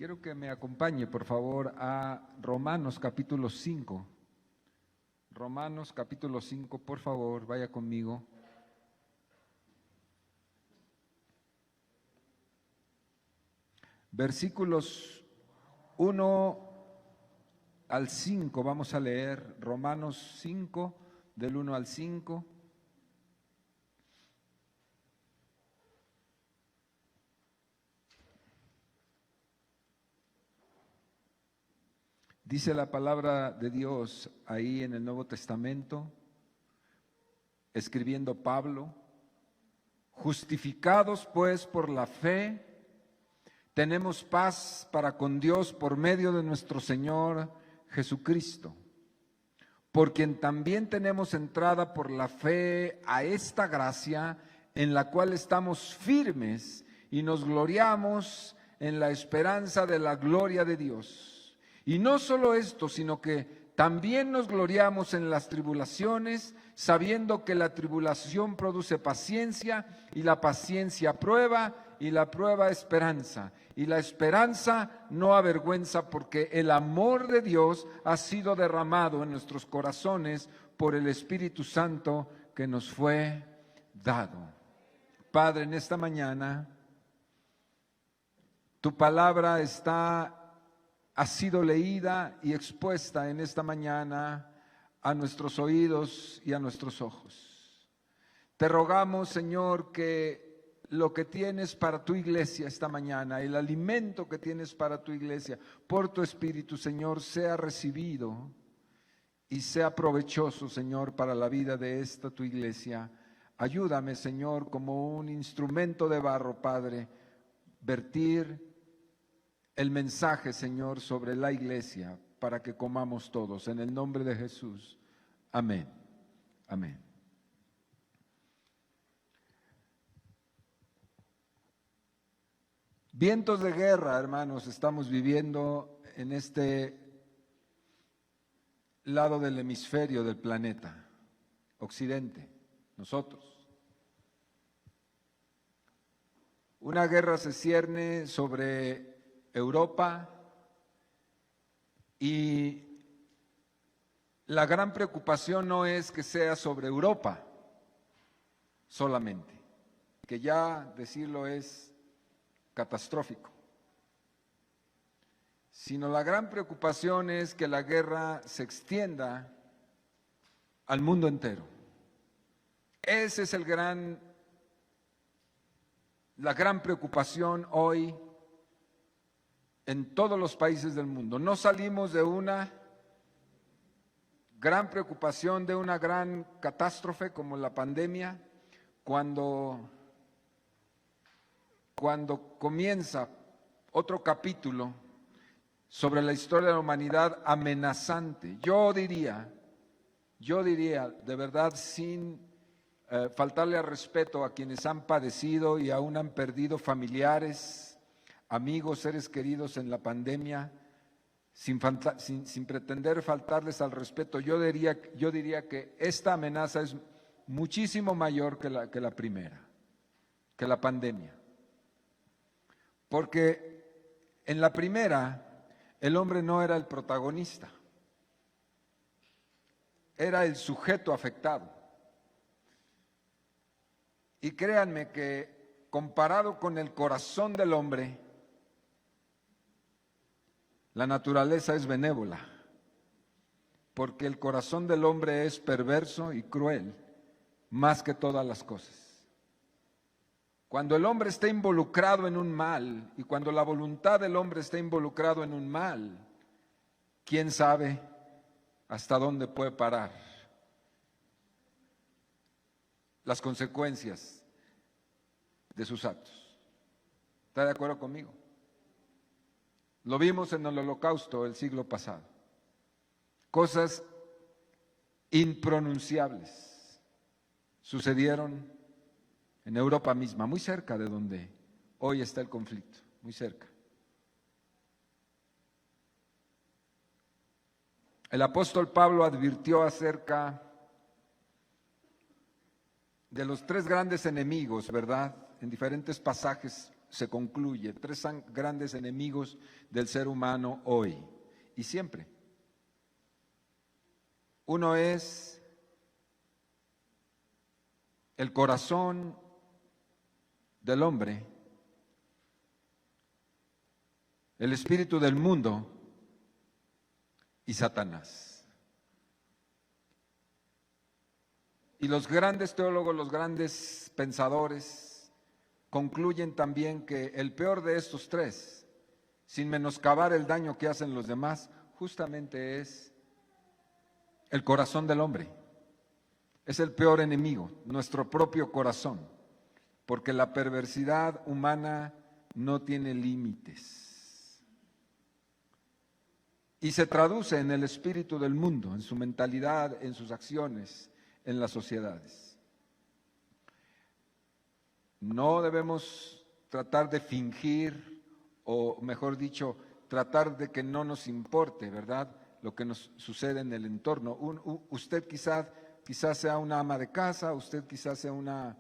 Quiero que me acompañe, por favor, a Romanos capítulo 5. Romanos capítulo 5, por favor, vaya conmigo. Versículos 1 al 5, vamos a leer Romanos 5, del 1 al 5. Dice la palabra de Dios ahí en el Nuevo Testamento, escribiendo Pablo: justificados pues por la fe, tenemos paz para con Dios por medio de nuestro Señor Jesucristo, por quien también tenemos entrada por la fe a esta gracia en la cual estamos firmes y nos gloriamos en la esperanza de la gloria de Dios. Y no solo esto, sino que también nos gloriamos en las tribulaciones, sabiendo que la tribulación produce paciencia, y la paciencia prueba, y la prueba esperanza. Y la esperanza no avergüenza, porque el amor de Dios ha sido derramado en nuestros corazones por el Espíritu Santo que nos fue dado. Padre, en esta mañana, tu palabra ha sido leída y expuesta en esta mañana a nuestros oídos y a nuestros ojos. Te rogamos, Señor, que lo que tienes para tu iglesia esta mañana, el alimento que tienes para tu iglesia, por tu Espíritu, Señor, sea recibido y sea provechoso, Señor, para la vida de esta tu iglesia. Ayúdame, Señor, como un instrumento de barro, Padre, vertir el mensaje, Señor, sobre la iglesia, para que comamos todos, en el nombre de Jesús. Amén. Amén. Vientos de guerra, hermanos, estamos viviendo en este lado del hemisferio del planeta, occidente, nosotros. Una guerra se cierne sobre Europa, y la gran preocupación no es que sea sobre Europa solamente, que ya decirlo es catastrófico, sino la gran preocupación es que la guerra se extienda al mundo entero. Esa es la gran preocupación hoy en todos los países del mundo. No salimos de una gran preocupación, de una gran catástrofe como la pandemia, cuando comienza otro capítulo sobre la historia de la humanidad amenazante. Yo diría, de verdad, sin faltarle al respeto a quienes han padecido y aún han perdido familiares, amigos, seres queridos en la pandemia, sin pretender faltarles al respeto, yo diría que esta amenaza es muchísimo mayor que la primera, que la pandemia. Porque en la primera, el hombre no era el protagonista, era el sujeto afectado. Y créanme que comparado con el corazón del hombre, la naturaleza es benévola, porque el corazón del hombre es perverso y cruel, más que todas las cosas. Cuando el hombre está involucrado en un mal, y cuando la voluntad del hombre está involucrado en un mal, ¿quién sabe hasta dónde puede parar las consecuencias de sus actos? ¿Está de acuerdo conmigo? Lo vimos en el Holocausto el siglo pasado. Cosas impronunciables sucedieron en Europa misma, muy cerca de donde hoy está el conflicto, muy cerca. El apóstol Pablo advirtió acerca de los tres grandes enemigos, ¿verdad?, en diferentes pasajes se concluye, tres grandes enemigos del ser humano hoy y siempre. Uno es el corazón del hombre, el espíritu del mundo y Satanás. Y los grandes teólogos, los grandes pensadores concluyen también que el peor de estos tres, sin menoscabar el daño que hacen los demás, justamente es el corazón del hombre. Es el peor enemigo, nuestro propio corazón, porque la perversidad humana no tiene límites. Y se traduce en el espíritu del mundo, en su mentalidad, en sus acciones, en las sociedades. No debemos tratar de fingir, o mejor dicho, tratar de que no nos importe, ¿verdad?, lo que nos sucede en el entorno. Usted quizás sea una ama de casa, usted quizás sea una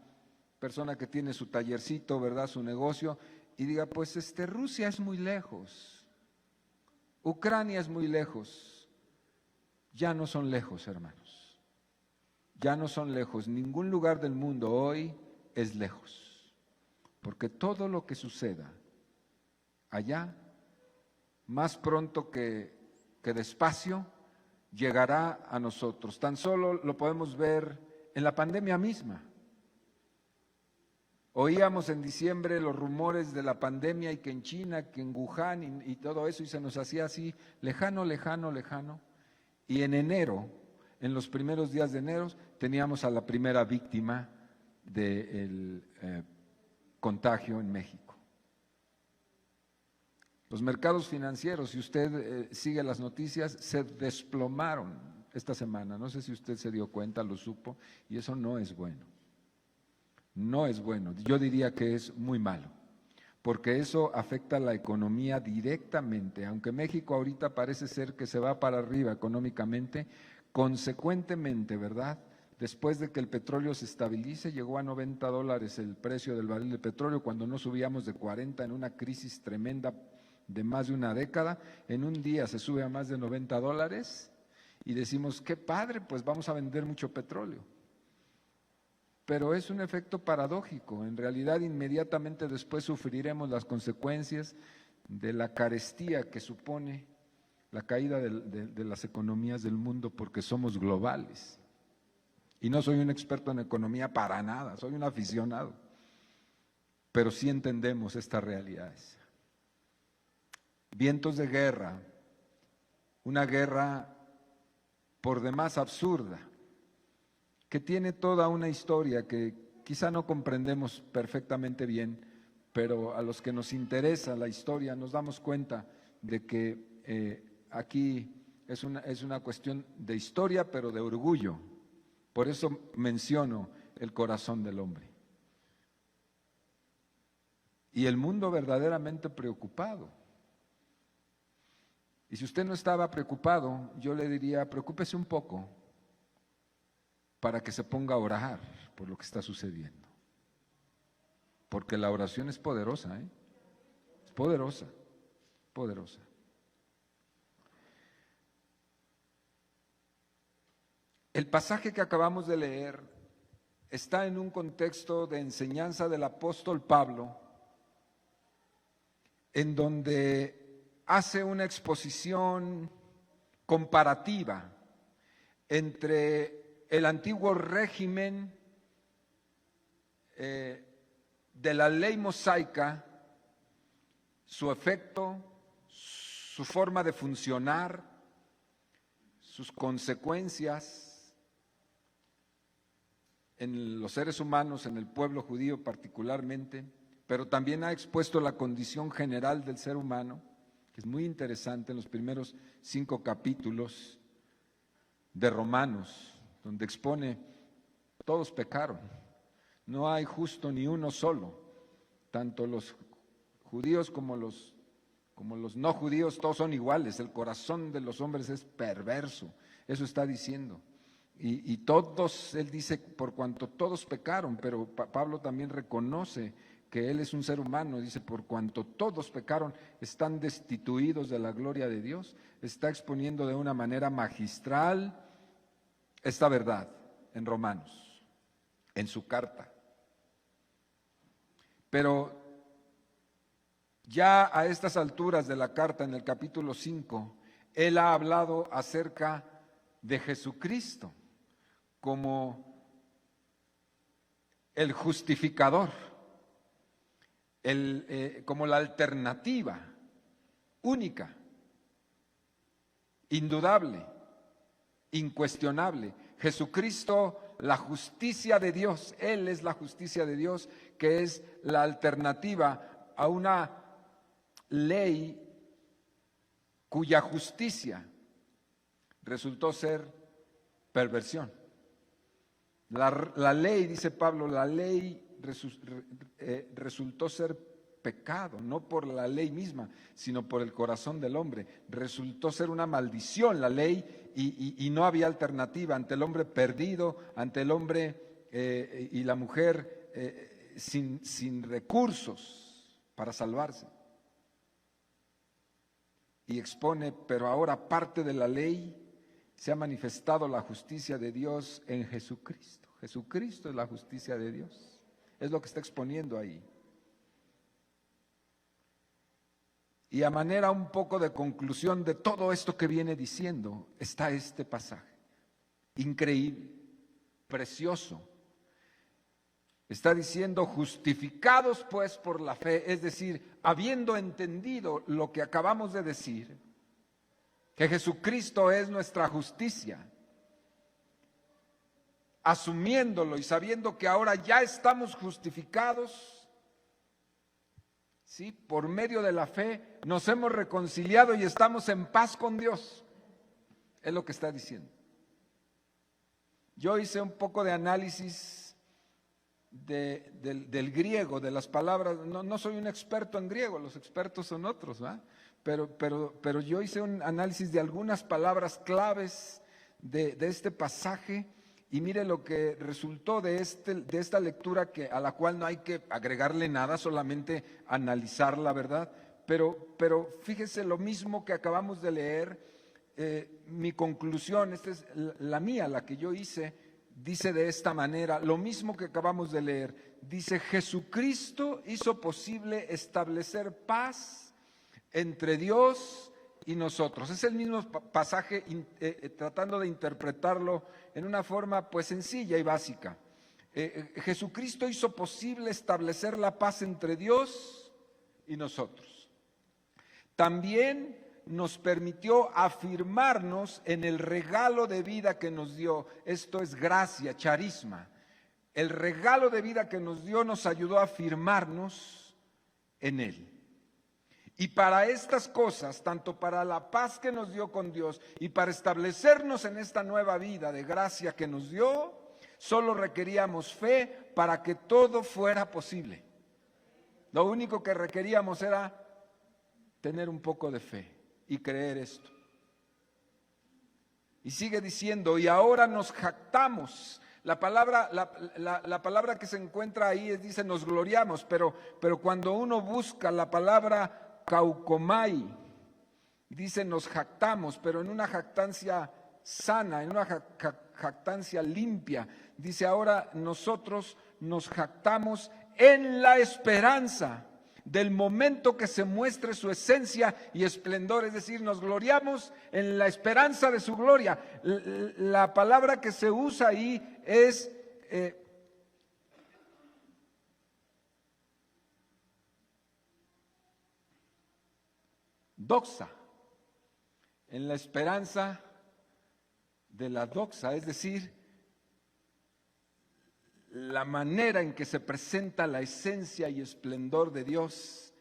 persona que tiene su tallercito, ¿verdad?, su negocio, y diga, pues Rusia es muy lejos, Ucrania es muy lejos. Ya no son lejos, hermanos. Ya no son lejos. Ningún lugar del mundo hoy es lejos. Porque todo lo que suceda allá, más pronto que despacio, llegará a nosotros. Tan solo lo podemos ver en la pandemia misma. Oíamos en diciembre los rumores de la pandemia y que en China, que en Wuhan y todo eso, y se nos hacía así lejano, lejano, lejano. Y en enero, en los primeros días de enero, teníamos a la primera víctima del contagio en México. Los mercados financieros, si usted sigue las noticias, se desplomaron esta semana. No sé si usted se dio cuenta, lo supo, y eso no es bueno. No es bueno. Yo diría que es muy malo, porque eso afecta a la economía directamente. Aunque México ahorita parece ser que se va para arriba económicamente, consecuentemente, ¿verdad?, después de que el petróleo se estabilice, llegó a $90 el precio del barril de petróleo, cuando no subíamos de 40 en una crisis tremenda de más de una década. En un día se sube a más de $90 y decimos, qué padre, pues vamos a vender mucho petróleo. Pero es un efecto paradójico. En realidad, inmediatamente después sufriremos las consecuencias de la carestía que supone la caída de las economías del mundo, porque somos globales. Y no soy un experto en economía para nada, soy un aficionado. Pero sí entendemos estas realidades. Vientos de guerra, una guerra por demás absurda, que tiene toda una historia que quizá no comprendemos perfectamente bien, pero a los que nos interesa la historia nos damos cuenta de que aquí es una cuestión de historia, pero de orgullo. Por eso menciono el corazón del hombre. Y el mundo verdaderamente preocupado. Y si usted no estaba preocupado, yo le diría, preocúpese un poco para que se ponga a orar por lo que está sucediendo. Porque la oración es poderosa, ¿eh? Es poderosa, poderosa. El pasaje que acabamos de leer está en un contexto de enseñanza del apóstol Pablo, en donde hace una exposición comparativa entre el antiguo régimen de la ley mosaica, su efecto, su forma de funcionar, sus consecuencias en los seres humanos, en el pueblo judío particularmente, pero también ha expuesto la condición general del ser humano, que es muy interesante en los primeros 5 capítulos de Romanos, donde expone, todos pecaron, no hay justo ni uno solo, tanto los judíos como los no judíos, todos son iguales, el corazón de los hombres es perverso, eso está diciendo. Y todos, él dice, por cuanto todos pecaron, pero Pablo también reconoce que Él es un ser humano, dice, por cuanto todos pecaron, están destituidos de la gloria de Dios. Está exponiendo de una manera magistral esta verdad en Romanos, en su carta. Pero ya a estas alturas de la carta, en el capítulo 5, Él ha hablado acerca de Jesucristo como el justificador, como la alternativa única, indudable, incuestionable. Jesucristo, la justicia de Dios, Él es la justicia de Dios, que es la alternativa a una ley cuya justicia resultó ser perversión. La ley, dice Pablo, la ley resultó ser pecado, no por la ley misma, sino por el corazón del hombre. Resultó ser una maldición la ley y no había alternativa ante el hombre perdido, ante el hombre y la mujer sin recursos para salvarse. Y expone, pero ahora parte de la ley se ha manifestado la justicia de Dios en Jesucristo. Jesucristo es la justicia de Dios. Es lo que está exponiendo ahí. Y a manera un poco de conclusión de todo esto que viene diciendo, está este pasaje. Increíble, precioso. Está diciendo, justificados pues por la fe, es decir, habiendo entendido lo que acabamos de decir, que Jesucristo es nuestra justicia, asumiéndolo y sabiendo que ahora ya estamos justificados, ¿sí? Por medio de la fe nos hemos reconciliado y estamos en paz con Dios. Es lo que está diciendo. Yo hice un poco de análisis del griego, de las palabras. No soy un experto en griego, los expertos son otros, ¿verdad? Pero yo hice un análisis de algunas palabras claves de este pasaje y mire lo que resultó de esta lectura, a la cual no hay que agregarle nada, solamente analizarla, ¿verdad? Pero fíjese lo mismo que acabamos de leer, mi conclusión, esta es la mía, la que yo hice, dice de esta manera, lo mismo que acabamos de leer, dice, Jesucristo hizo posible establecer paz entre Dios y nosotros. Es el mismo pasaje tratando de interpretarlo en una forma pues sencilla y básica. Jesucristo hizo posible establecer la paz entre Dios y nosotros. También nos permitió afirmarnos en el regalo de vida que nos dio. Esto es gracia, charisma. El regalo de vida que nos dio nos ayudó a afirmarnos en Él. Y para estas cosas, tanto para la paz que nos dio con Dios y para establecernos en esta nueva vida de gracia que nos dio, solo requeríamos fe para que todo fuera posible. Lo único que requeríamos era tener un poco de fe y creer esto. Y sigue diciendo, y ahora nos jactamos. La palabra que se encuentra ahí dice nos gloriamos, pero cuando uno busca la palabra kaukomai, dice nos jactamos, pero en una jactancia sana, en una jactancia limpia. Dice ahora nosotros nos jactamos en la esperanza del momento que se muestre su esencia y esplendor, es decir, nos gloriamos en la esperanza de su gloria. La palabra que se usa ahí es doxa, en la esperanza de la doxa, es decir, la manera en que se presenta la esencia y esplendor de Dios,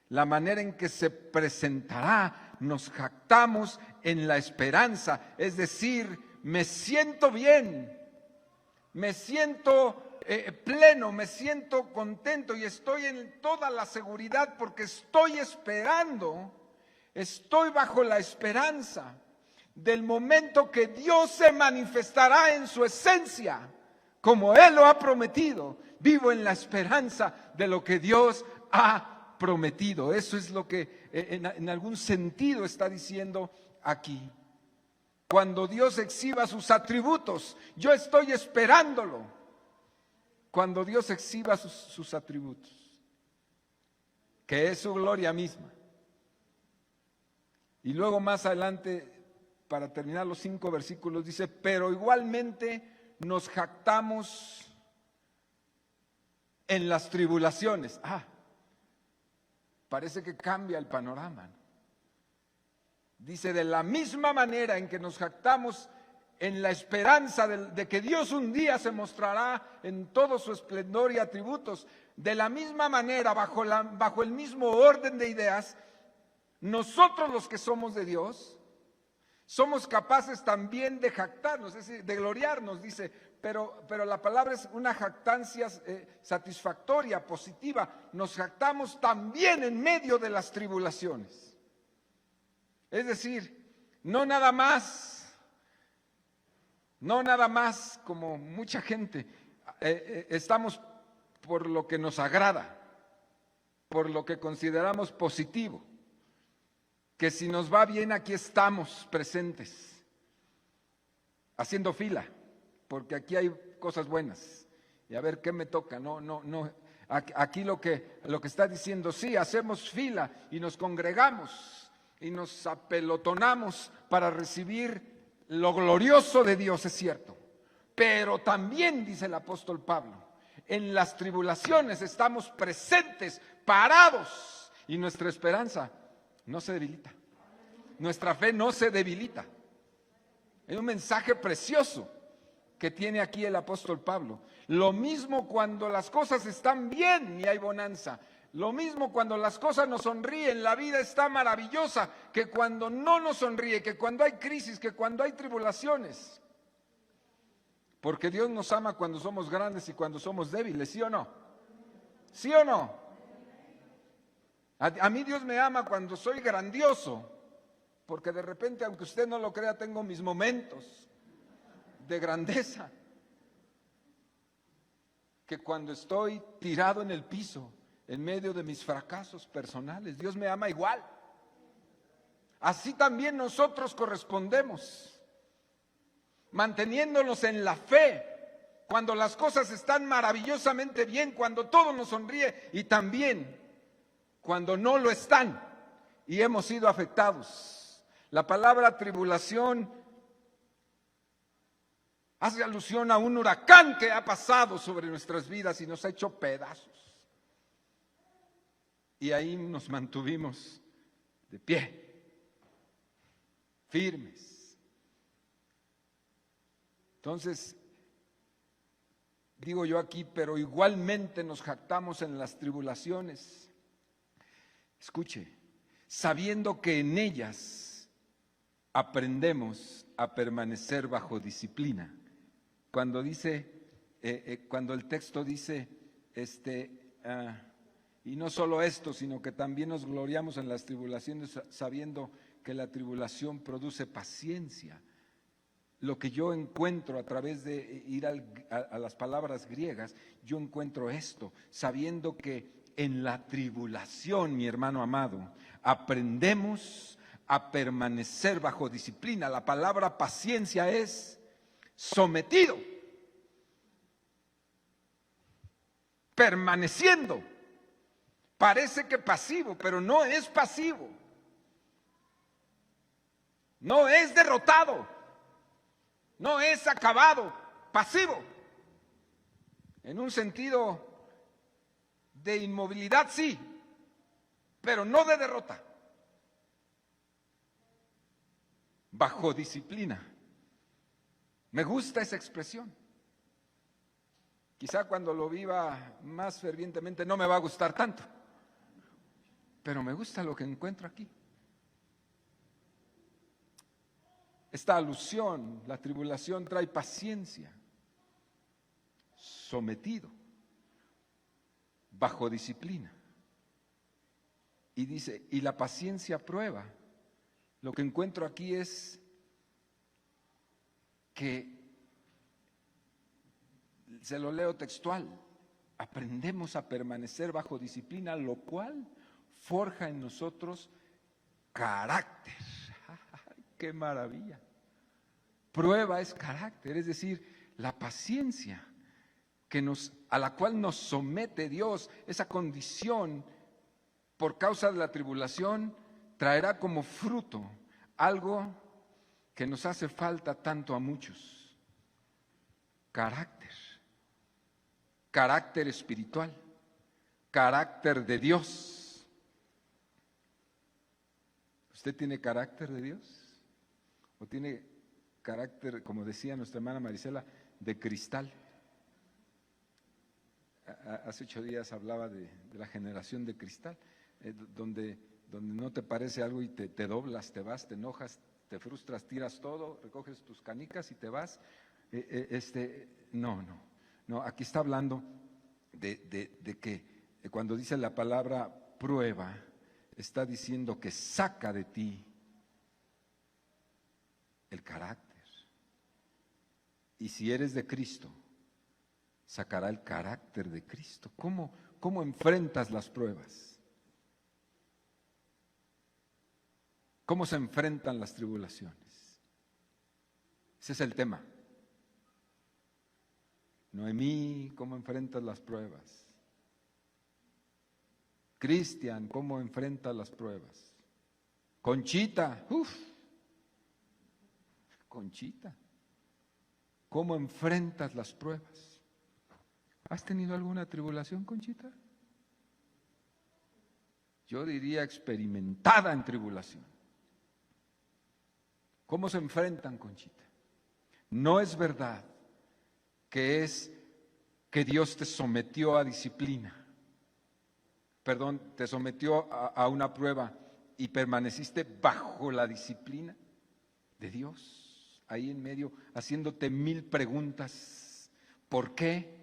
la manera en que se presentará, nos jactamos en la esperanza, es decir, me siento bien, me siento pleno, me siento contento y estoy en toda la seguridad porque estoy esperando. Estoy bajo la esperanza del momento que Dios se manifestará en su esencia como Él lo ha prometido. Vivo en la esperanza de lo que Dios ha prometido. Eso es lo que en algún sentido está diciendo aquí. Cuando Dios exhiba sus atributos, yo estoy esperándolo. Cuando Dios exhiba sus atributos, que es su gloria misma. Y luego más adelante, para terminar los 5 versículos, dice, pero igualmente nos jactamos en las tribulaciones. Parece que cambia el panorama. Dice, de la misma manera en que nos jactamos en la esperanza de que Dios un día se mostrará en todo su esplendor y atributos, de la misma manera, bajo el mismo orden de ideas, nosotros los que somos de Dios, somos capaces también de jactarnos, es decir, de gloriarnos, dice, pero la palabra es una jactancia satisfactoria, positiva. Nos jactamos también en medio de las tribulaciones. Es decir, no nada más como mucha gente, estamos por lo que nos agrada, por lo que consideramos positivo, que si nos va bien aquí estamos presentes, haciendo fila, porque aquí hay cosas buenas, y a ver qué me toca. No, aquí lo que está diciendo, sí, hacemos fila y nos congregamos y nos apelotonamos para recibir lo glorioso de Dios, es cierto, pero también, dice el apóstol Pablo, en las tribulaciones estamos presentes, parados, y nuestra esperanza no se debilita, nuestra fe no se debilita. Es un mensaje precioso que tiene aquí el apóstol Pablo. Lo mismo cuando las cosas están bien y hay bonanza. Lo mismo cuando las cosas nos sonríen, la vida está maravillosa, que cuando no nos sonríe, que cuando hay crisis, que cuando hay tribulaciones. Porque Dios nos ama cuando somos grandes y cuando somos débiles, ¿sí o no? ¿Sí o no? A mí Dios me ama cuando soy grandioso, porque de repente, aunque usted no lo crea, tengo mis momentos de grandeza, que cuando estoy tirado en el piso, en medio de mis fracasos personales, Dios me ama igual. Así también nosotros correspondemos, manteniéndonos en la fe, cuando las cosas están maravillosamente bien, cuando todo nos sonríe, y también cuando no lo están y hemos sido afectados. La palabra tribulación hace alusión a un huracán que ha pasado sobre nuestras vidas y nos ha hecho pedazos. Y ahí nos mantuvimos de pie, firmes. Entonces, digo yo aquí, pero igualmente nos jactamos en las tribulaciones. Escuche, sabiendo que en ellas aprendemos a permanecer bajo disciplina. Cuando el texto dice, y no solo esto, sino que también nos gloriamos en las tribulaciones, sabiendo que la tribulación produce paciencia. Lo que yo encuentro a través de ir a las palabras griegas, yo encuentro esto, sabiendo que en la tribulación, mi hermano amado, aprendemos a permanecer bajo disciplina. La palabra paciencia es sometido, permaneciendo. Parece que pasivo, pero no es pasivo. No es derrotado. No es acabado, pasivo. En un sentido de inmovilidad sí, pero no de derrota. Bajo disciplina. Me gusta esa expresión. Quizá cuando lo viva más fervientemente no me va a gustar tanto, pero me gusta lo que encuentro aquí. Esta alusión, la tribulación trae paciencia, sometido, bajo disciplina. Y dice, y la paciencia prueba. Lo que encuentro aquí es que Se lo leo textual. Aprendemos a permanecer bajo disciplina, lo cual forja en nosotros carácter. ¡Qué maravilla! Prueba es carácter, es decir, la paciencia a la cual nos somete Dios, esa condición por causa de la tribulación, traerá como fruto algo que nos hace falta tanto a muchos: carácter, carácter espiritual, carácter de Dios. ¿Usted tiene carácter de Dios? ¿O tiene carácter, como decía nuestra hermana Marisela, de cristal? Hace 8 días hablaba de la generación de cristal, donde no te parece algo y te doblas, te vas, te enojas, te frustras, tiras todo, recoges tus canicas y te vas. No, aquí está hablando de que cuando dice la palabra prueba, está diciendo que saca de ti el carácter. Y si eres de Cristo, sacará el carácter de Cristo. ¿Cómo enfrentas las pruebas? ¿Cómo se enfrentan las tribulaciones? Ese es el tema. Noemí, ¿cómo enfrentas las pruebas? Cristian, ¿cómo enfrentas las pruebas? Conchita, Conchita, ¿cómo enfrentas las pruebas? ¿Has tenido alguna tribulación, Conchita? Yo diría experimentada en tribulación. ¿Cómo se enfrentan, Conchita? No es verdad que Dios te sometió a disciplina. Perdón, te sometió a una prueba y permaneciste bajo la disciplina de Dios, ahí en medio, haciéndote 1000 preguntas. ¿Por qué?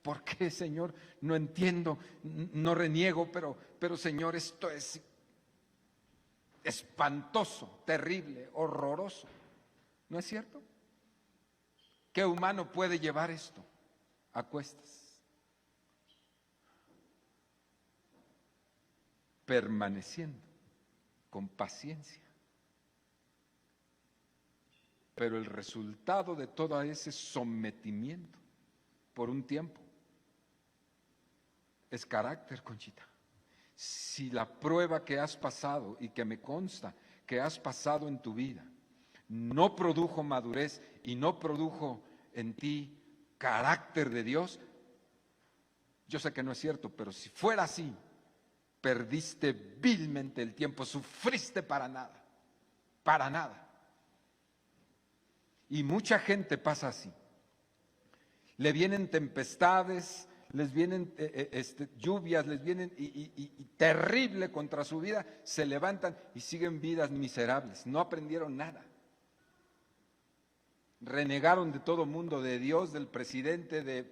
¿Por qué, Señor? No entiendo, no reniego, pero Señor, esto es espantoso, terrible, horroroso. ¿No es cierto? ¿Qué humano puede llevar esto a cuestas? Permaneciendo con paciencia. Pero el resultado de todo ese sometimiento por un tiempo es carácter, Conchita. Si la prueba que has pasado y que me consta que has pasado en tu vida no produjo madurez y no produjo en ti carácter de Dios, yo sé que no es cierto, pero si fuera así, perdiste vilmente el tiempo, sufriste para nada, para nada. Y mucha gente pasa así. Le vienen tempestades, les vienen lluvias, les vienen y terrible contra su vida, se levantan y siguen vidas miserables, no aprendieron nada. Renegaron de todo mundo, de Dios, del presidente, de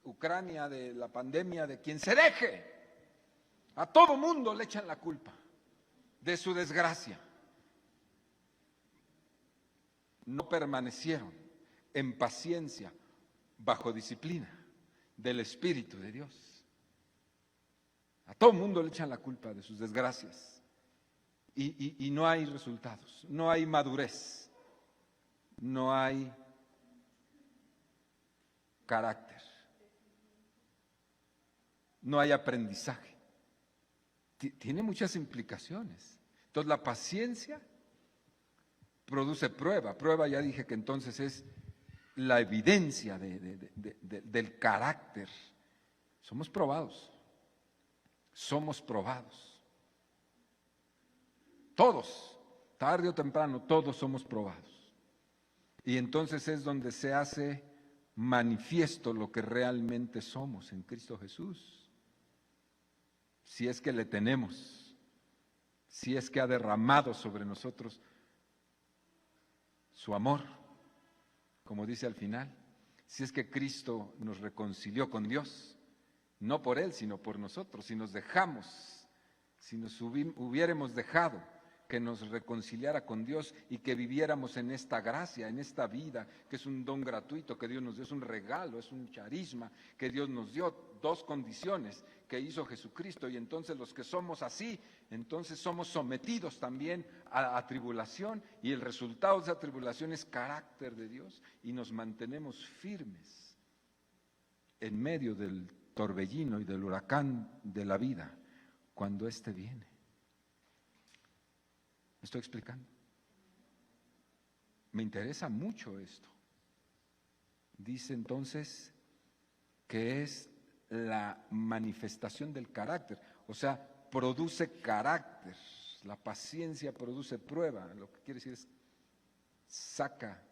Ucrania, de la pandemia, de quien se deje. A todo mundo le echan la culpa de su desgracia. No permanecieron en paciencia, bajo disciplina del Espíritu de Dios. A todo mundo le echan la culpa de sus desgracias y no hay resultados, no hay madurez, no hay carácter, no hay aprendizaje. Tiene muchas implicaciones. Entonces la paciencia produce prueba. Prueba, ya dije que entonces es la evidencia del carácter. Somos probados. Somos probados. Todos, tarde o temprano, todos somos probados. Y entonces es donde se hace manifiesto lo que realmente somos en Cristo Jesús. Si es que le tenemos, si es que ha derramado sobre nosotros su amor, como dice al final, si es que Cristo nos reconcilió con Dios, no por Él, sino por nosotros, si nos dejamos, si nos hubiéramos dejado que nos reconciliara con Dios y que viviéramos en esta gracia, en esta vida, que es un don gratuito que Dios nos dio, es un regalo, es un charisma que Dios nos dio, dos condiciones que hizo Jesucristo, y entonces los que somos así, entonces somos sometidos también a tribulación, y el resultado de esa tribulación es carácter de Dios, y nos mantenemos firmes en medio del torbellino y del huracán de la vida cuando éste viene. ¿Me estoy explicando? Me interesa mucho esto. Dice entonces que es la manifestación del carácter, o sea, produce carácter. La paciencia produce prueba, lo que quiere decir es saca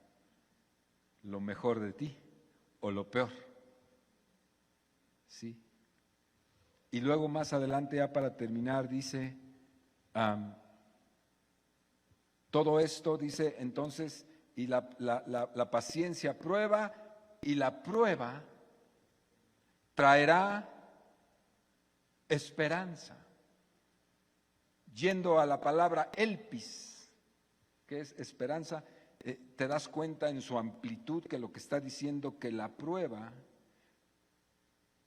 lo mejor de ti o lo peor. ¿Sí? Y luego más adelante, ya para terminar, dice, todo esto, dice entonces, y la paciencia prueba, y la prueba traerá esperanza. Yendo a la palabra elpis, que es esperanza, te das cuenta en su amplitud que lo que está diciendo que la prueba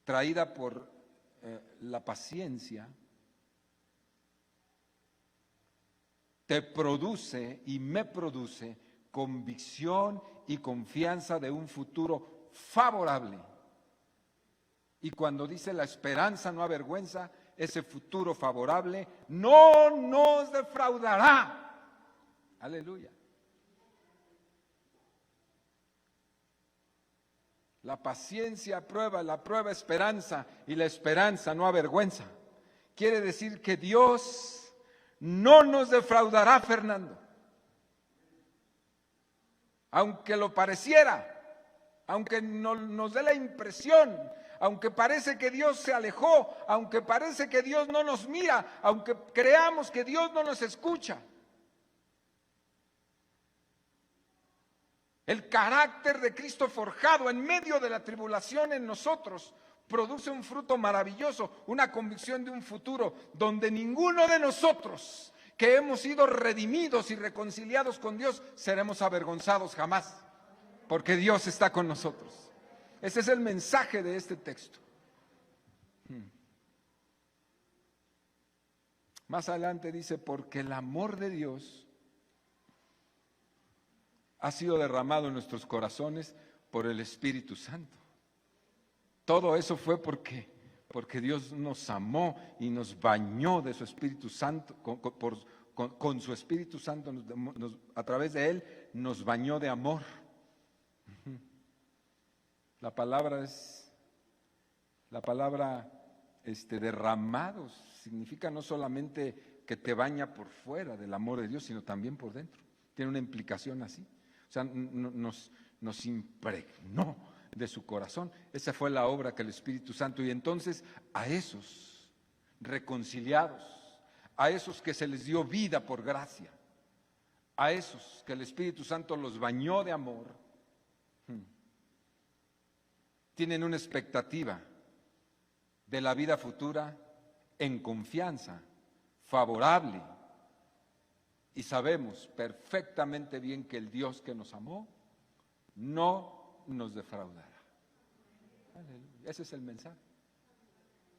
traída por la paciencia te produce y me produce convicción y confianza de un futuro favorable. Y cuando dice la esperanza no avergüenza, ese futuro favorable no nos defraudará. Aleluya. La paciencia prueba, la prueba esperanza, y la esperanza no avergüenza. Quiere decir que Dios no nos defraudará, Fernando. Aunque lo pareciera, aunque nos dé la impresión, aunque parece que Dios se alejó, aunque parece que Dios no nos mira, aunque creamos que Dios no nos escucha. El carácter de Cristo forjado en medio de la tribulación en nosotros produce un fruto maravilloso, una convicción de un futuro donde ninguno de nosotros que hemos sido redimidos y reconciliados con Dios seremos avergonzados jamás, porque Dios está con nosotros. Ese es el mensaje de este texto. Más adelante dice, porque el amor de Dios ha sido derramado en nuestros corazones por el Espíritu Santo. Todo eso fue porque Dios nos amó y nos bañó de su Espíritu Santo, con su Espíritu Santo, a través de Él nos bañó de amor. La palabra derramados significa no solamente que te baña por fuera del amor de Dios, sino también por dentro. Tiene una implicación así. O sea, nos impregnó de su corazón. Esa fue la obra que el Espíritu Santo, y entonces a esos reconciliados, a esos que se les dio vida por gracia, a esos que el Espíritu Santo los bañó de amor, tienen una expectativa de la vida futura en confianza, favorable, y sabemos perfectamente bien que el Dios que nos amó no nos defraudará. Aleluya. Ese es el mensaje,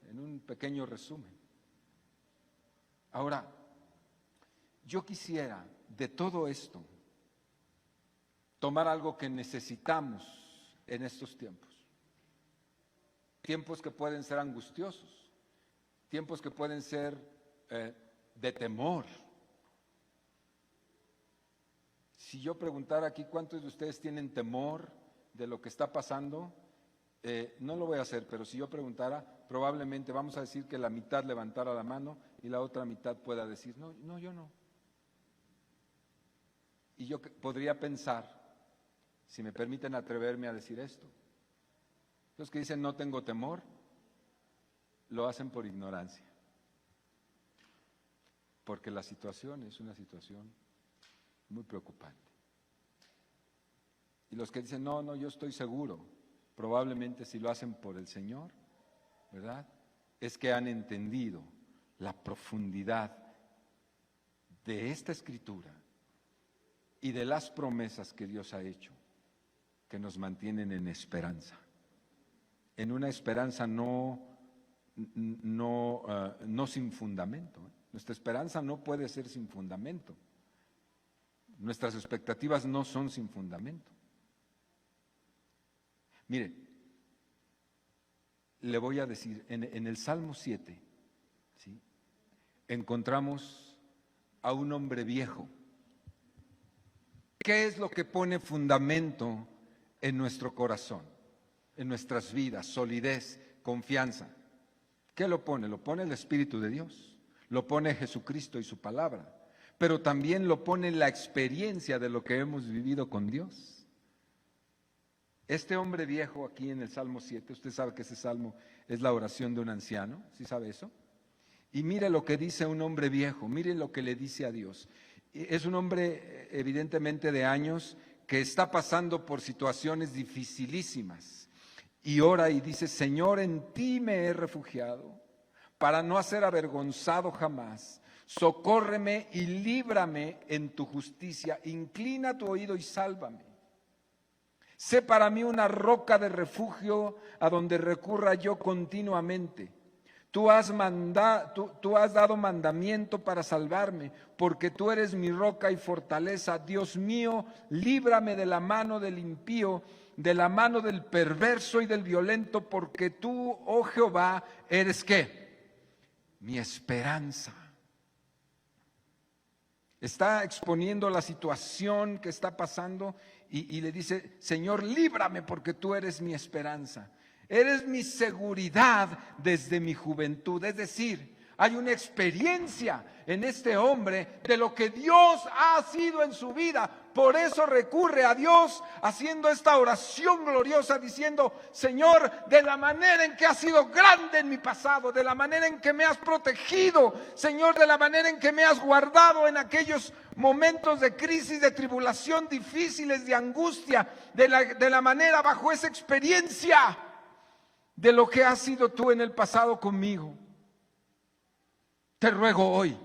en un pequeño resumen. Ahora, yo quisiera de todo esto tomar algo que necesitamos en estos tiempos. Tiempos que pueden ser angustiosos, tiempos que pueden ser de temor. Si yo preguntara aquí cuántos de ustedes tienen temor de lo que está pasando, no lo voy a hacer, pero si yo preguntara, probablemente vamos a decir que la mitad levantara la mano y la otra mitad pueda decir, no, yo no. Y yo podría pensar, si me permiten atreverme a decir esto, los que dicen no tengo temor, lo hacen por ignorancia, porque la situación es una situación muy preocupante. Y los que dicen no, yo estoy seguro, probablemente si lo hacen por el Señor, ¿verdad? Es que han entendido la profundidad de esta escritura y de las promesas que Dios ha hecho, que nos mantienen en esperanza. En una esperanza no sin fundamento. Nuestra esperanza no puede ser sin fundamento. Nuestras expectativas no son sin fundamento. Mire, le voy a decir, en el Salmo 7, ¿sí?, encontramos a un hombre viejo. ¿Qué es lo que pone fundamento en nuestro corazón, en nuestras vidas? Solidez, confianza. ¿Qué lo pone? Lo pone el Espíritu de Dios, lo pone Jesucristo y su palabra, pero también lo pone la experiencia de lo que hemos vivido con Dios. Este hombre viejo aquí en el Salmo 7, usted sabe que ese salmo es la oración de un anciano, ¿sí sabe eso? Y mire lo que dice un hombre viejo, mire lo que le dice a Dios. Es un hombre evidentemente de años que está pasando por situaciones dificilísimas y ora y dice: Señor, en ti me he refugiado para no ser avergonzado jamás. Socórreme y líbrame en tu justicia. Inclina tu oído y sálvame. Sé para mí una roca de refugio a donde recurra yo continuamente. Tú has dado mandamiento para salvarme, porque tú eres mi roca y fortaleza. Dios mío, líbrame de la mano del impío, de la mano del perverso y del violento, porque tú, oh Jehová, eres ¿qué? Mi esperanza. Está exponiendo la situación que está pasando y le dice: Señor, líbrame porque tú eres mi esperanza. Eres mi seguridad desde mi juventud. Es decir, hay una experiencia en este hombre de lo que Dios ha sido en su vida. Por eso recurre a Dios haciendo esta oración gloriosa diciendo: Señor, de la manera en que has sido grande en mi pasado, de la manera en que me has protegido, Señor, de la manera en que me has guardado en aquellos momentos de crisis, de tribulación difíciles, de angustia, de la manera bajo esa experiencia de lo que has sido tú en el pasado conmigo. Te ruego hoy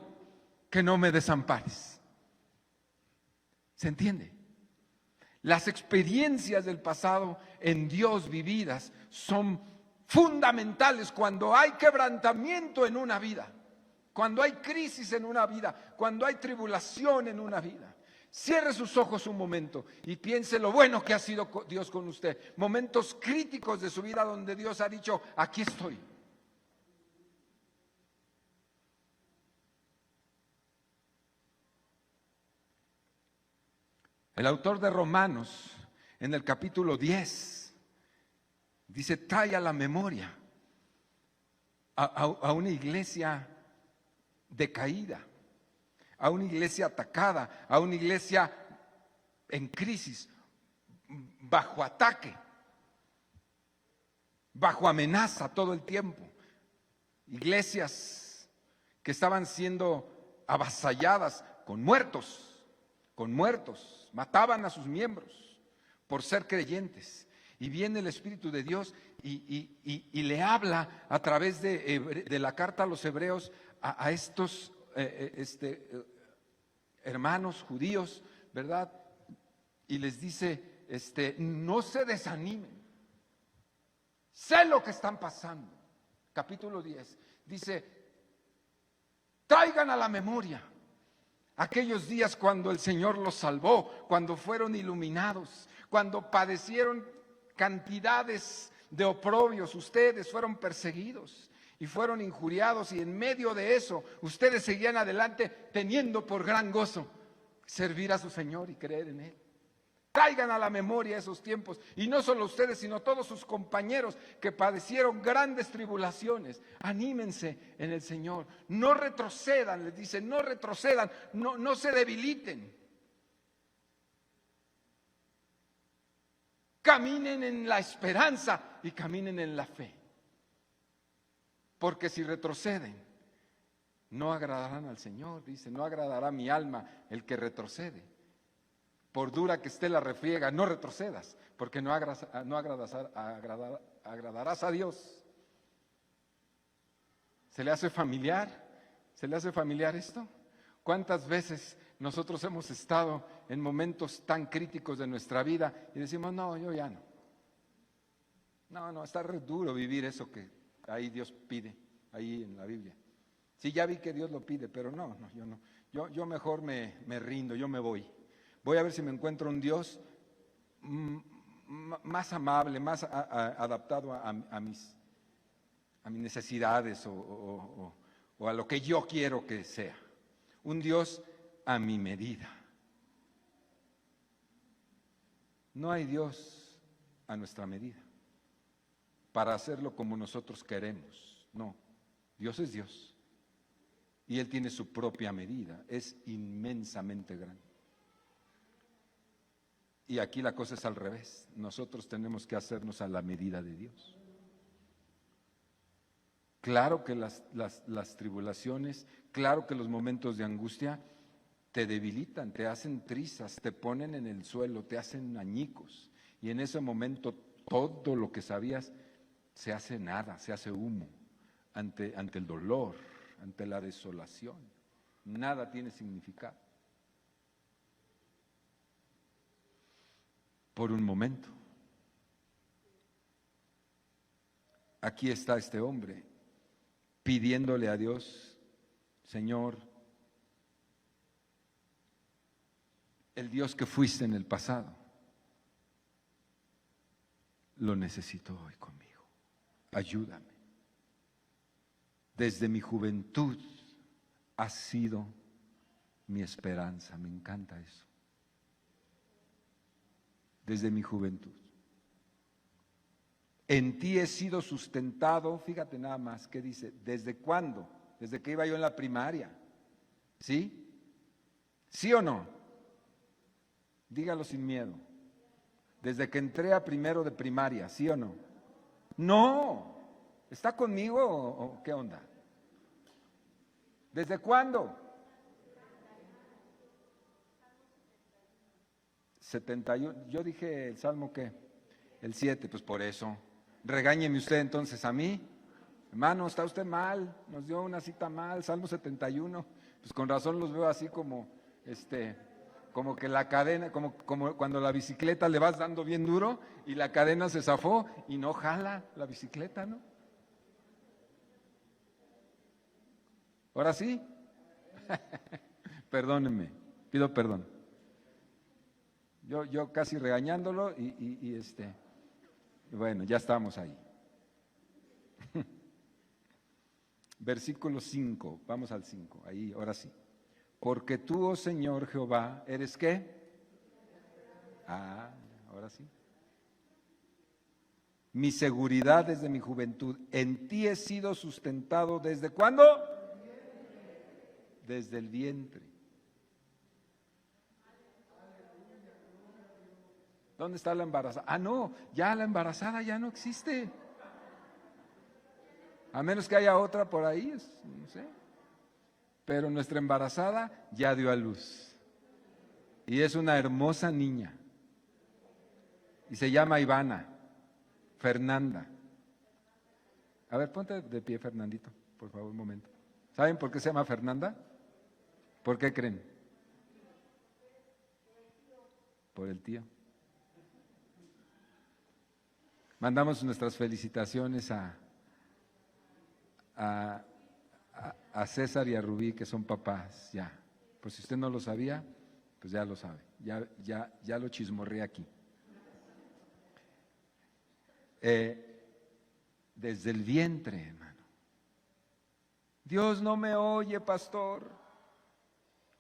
que no me desampares. ¿Se entiende? Las experiencias del pasado en Dios vividas son fundamentales cuando hay quebrantamiento en una vida, cuando hay crisis en una vida, cuando hay tribulación en una vida. Cierre sus ojos un momento y piense lo bueno que ha sido Dios con usted. Momentos críticos de su vida donde Dios ha dicho: aquí estoy. El autor de Romanos, en el capítulo 10, dice: trae a la memoria a una iglesia decaída, a una iglesia atacada, a una iglesia en crisis, bajo ataque, bajo amenaza todo el tiempo. Iglesias que estaban siendo avasalladas con muertos, mataban a sus miembros por ser creyentes. Y viene el Espíritu de Dios y le habla a través de la carta a los hebreos a estos hermanos judíos, ¿verdad? Y les dice: no se desanimen, sé lo que están pasando. Capítulo 10 dice: traigan a la memoria aquellos días cuando el Señor los salvó, cuando fueron iluminados, cuando padecieron cantidades de oprobios. Ustedes fueron perseguidos y fueron injuriados, y en medio de eso ustedes seguían adelante teniendo por gran gozo servir a su Señor y creer en Él. Traigan a la memoria esos tiempos, y no solo ustedes, sino todos sus compañeros que padecieron grandes tribulaciones. Anímense en el Señor, no retrocedan, les dice, no retrocedan, no se debiliten. Caminen en la esperanza y caminen en la fe. Porque si retroceden, no agradarán al Señor, dice: no agradará mi alma el que retrocede. Por dura que esté la refriega, no retrocedas, porque no agradarás a Dios. ¿Se le hace familiar? ¿Se le hace familiar esto? ¿Cuántas veces nosotros hemos estado en momentos tan críticos de nuestra vida y decimos, no, yo ya no? No, está re duro vivir eso que ahí Dios pide, ahí en la Biblia. Sí, ya vi que Dios lo pide, pero no, yo no. Yo mejor me rindo, yo me voy. Voy a ver si me encuentro un Dios más amable, más adaptado a mis necesidades o a lo que yo quiero que sea. Un Dios a mi medida. No hay Dios a nuestra medida, para hacerlo como nosotros queremos. No, Dios es Dios. Y Él tiene su propia medida, es inmensamente grande. Y aquí la cosa es al revés, nosotros tenemos que hacernos a la medida de Dios. Claro que las tribulaciones, claro que los momentos de angustia te debilitan, te hacen trizas, te ponen en el suelo, te hacen añicos. Y en ese momento todo lo que sabías se hace nada, se hace humo ante el dolor, ante la desolación. Nada tiene significado. Por un momento. Aquí está este hombre pidiéndole a Dios, Señor, el Dios que fuiste en el pasado, lo necesito hoy conmigo. Ayúdame. Desde mi juventud has sido mi esperanza. Me encanta eso. Desde mi juventud. En ti he sido sustentado, fíjate nada más, ¿qué dice? ¿Desde cuándo? Desde que iba yo en la primaria. ¿Sí? ¿Sí o no? Dígalo sin miedo. Desde que entré a primero de primaria, ¿sí o no? No. ¿Está conmigo o qué onda? ¿Desde cuándo? 71. Yo dije el Salmo, ¿qué? El 7, pues por eso. Regáñeme usted entonces a mí. Hermano, está usted mal, nos dio una cita mal, Salmo 71. Pues con razón los veo así como que la cadena, como cuando la bicicleta le vas dando bien duro y la cadena se zafó y no jala la bicicleta, ¿no? ¿Ahora sí? Perdónenme, pido perdón. Yo casi regañándolo y bueno, ya estamos ahí. Versículo 5, vamos al 5, ahí, ahora sí. Porque tú, oh Señor Jehová, ¿eres qué? Ahora sí. Mi seguridad desde mi juventud, en ti he sido sustentado ¿desde cuándo? Desde el vientre. ¿Dónde está la embarazada? No, ya la embarazada ya no existe. A menos que haya otra por ahí, no sé. Pero nuestra embarazada ya dio a luz. Y es una hermosa niña. Y se llama Ivana, Fernanda. A ver, ponte de pie, Fernandito, por favor, un momento. ¿Saben por qué se llama Fernanda? ¿Por qué creen? Por el tío. Mandamos nuestras felicitaciones a César y a Rubí, que son papás, ya. Pues si usted no lo sabía, pues ya lo sabe, ya lo chismorré aquí. Desde el vientre, hermano. Dios no me oye, pastor.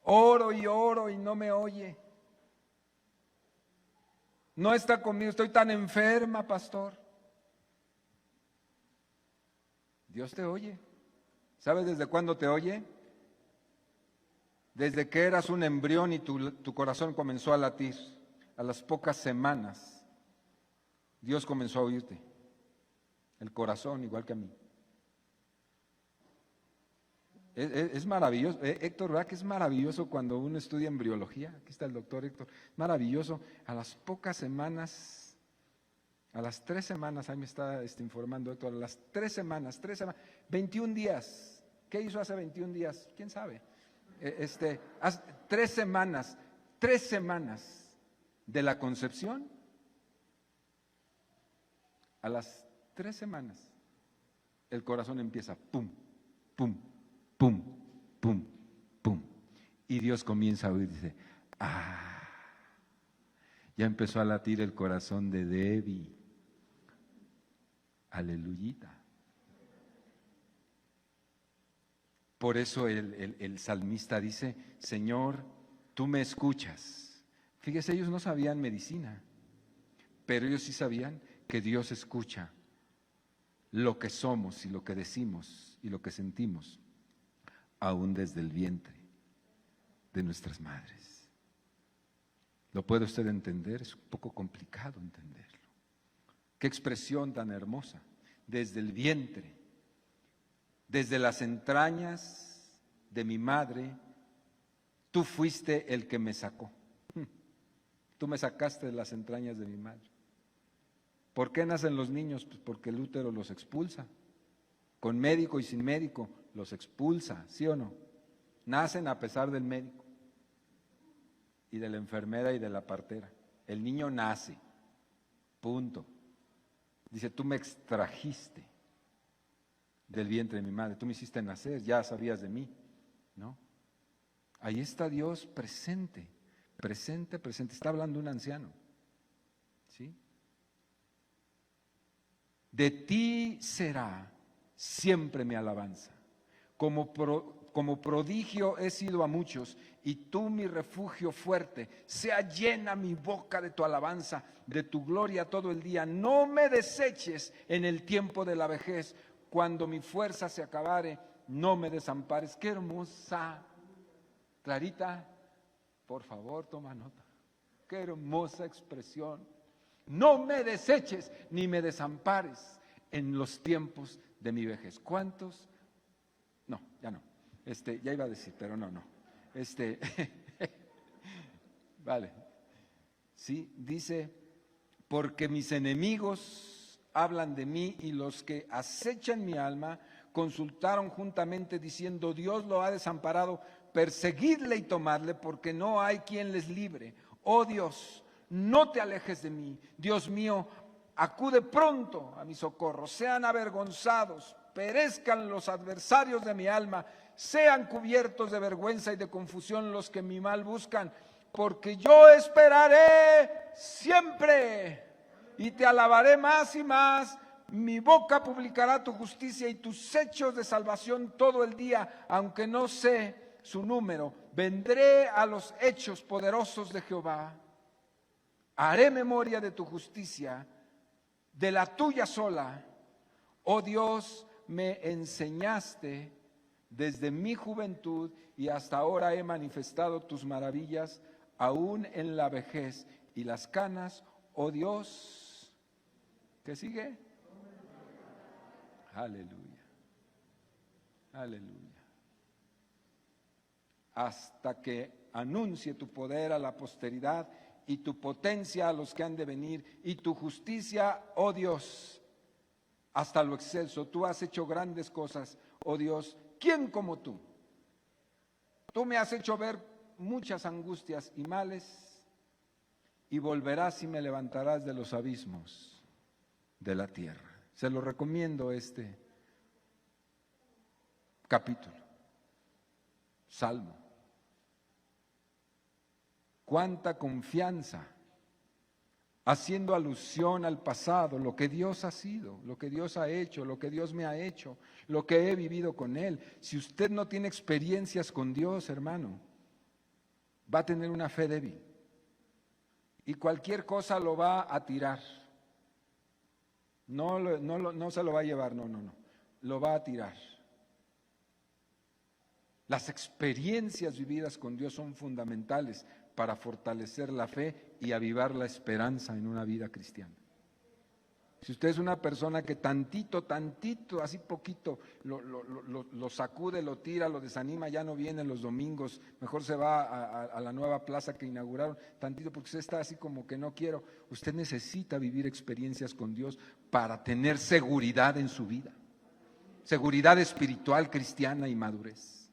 Oro y no me oye. No está conmigo, estoy tan enferma, pastor. Dios te oye. ¿Sabes desde cuándo te oye? Desde que eras un embrión y tu corazón comenzó a latir. A las pocas semanas, Dios comenzó a oírte. El corazón, igual que a mí. Es maravilloso. Héctor, ¿verdad que es maravilloso cuando uno estudia embriología? Aquí está el doctor Héctor. Maravilloso. A las pocas semanas, a las 3 semanas, ahí me está informando Héctor, a las 3 semanas, 21 días. ¿Qué hizo hace 21 días? ¿Quién sabe? 3 semanas de la concepción, a las 3 semanas, el corazón empieza pum, pum, pum, pum, pum. Y Dios comienza a oír y dice, ya empezó a latir el corazón de Debbie. Aleluyita. Por eso el salmista dice, Señor, tú me escuchas. Fíjese, ellos no sabían medicina, pero ellos sí sabían que Dios escucha lo que somos y lo que decimos y lo que sentimos, aún desde el vientre de nuestras madres. ¿Lo puede usted entender? Es un poco complicado entenderlo. Qué expresión tan hermosa, desde el vientre, desde las entrañas de mi madre, tú fuiste el que me sacó. Tú me sacaste de las entrañas de mi madre. ¿Por qué nacen los niños? Pues porque el útero los expulsa. Con médico y sin médico los expulsa, ¿sí o no? Nacen a pesar del médico y de la enfermera y de la partera. El niño nace, punto. Dice, tú me extrajiste del vientre de mi madre, tú me hiciste nacer, ya sabías de mí, ¿no? Ahí está Dios presente, presente, presente. Está hablando un anciano, ¿sí? De ti será siempre mi alabanza. Como prodigio he sido a muchos, y tú mi refugio fuerte. Sea llena mi boca de tu alabanza, de tu gloria todo el día. No me deseches en el tiempo de la vejez. Cuando mi fuerza se acabare, no me desampares. Qué hermosa. Clarita, por favor, toma nota. Qué hermosa expresión. No me deseches ni me desampares en los tiempos de mi vejez. ¿Cuántos? No, ya no. Ya iba a decir, pero no. Vale. Sí, dice, porque mis enemigos hablan de mí y los que acechan mi alma consultaron juntamente diciendo, Dios lo ha desamparado, perseguidle y tomadle porque no hay quien les libre. Oh Dios, no te alejes de mí. Dios mío, acude pronto a mi socorro. Sean avergonzados, perezcan los adversarios de mi alma, sean cubiertos de vergüenza y de confusión los que mi mal buscan, porque yo esperaré siempre y te alabaré más y más. Mi boca publicará tu justicia y tus hechos de salvación todo el día, aunque no sé su número. Vendré a los hechos poderosos de Jehová. Haré memoria de tu justicia, de la tuya sola. Oh Dios, me enseñaste desde mi juventud y hasta ahora he manifestado tus maravillas, aún en la vejez y las canas. Oh Dios, ¿qué sigue? Aleluya, aleluya. Hasta que anuncie tu poder a la posteridad y tu potencia a los que han de venir, y tu justicia, oh Dios, hasta lo excelso. Tú has hecho grandes cosas, oh Dios. ¿Quién como tú? Tú me has hecho ver muchas angustias y males, y volverás y me levantarás de los abismos de la tierra. Se lo recomiendo este capítulo, Salmo. Cuánta confianza, haciendo alusión al pasado, lo que Dios ha sido, lo que Dios ha hecho, lo que Dios me ha hecho, lo que he vivido con Él. Si usted no tiene experiencias con Dios, hermano, va a tener una fe débil y cualquier cosa lo va a tirar. No se lo va a llevar, no, lo va a tirar. Las experiencias vividas con Dios son fundamentales para fortalecer la fe y avivar la esperanza en una vida cristiana. Si usted es una persona que tantito, así poquito, lo sacude, lo tira, lo desanima, ya no viene los domingos, mejor se va a la nueva plaza que inauguraron, tantito porque usted está así como que no quiero. Usted necesita vivir experiencias con Dios para tener seguridad en su vida, seguridad espiritual, cristiana y madurez.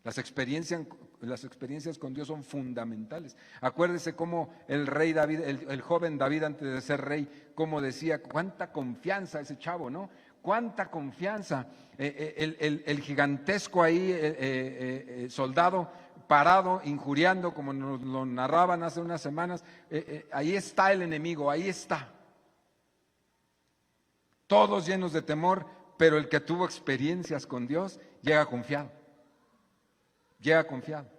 Las experiencias con Dios son fundamentales. Acuérdese cómo el rey David, el joven David antes de ser rey, cómo decía, cuánta confianza ese chavo, ¿no? Cuánta confianza. El gigantesco ahí, soldado parado, injuriando, como nos lo narraban hace unas semanas, ahí está el enemigo, ahí está. Todos llenos de temor, pero el que tuvo experiencias con Dios llega confiado. Llega confiado.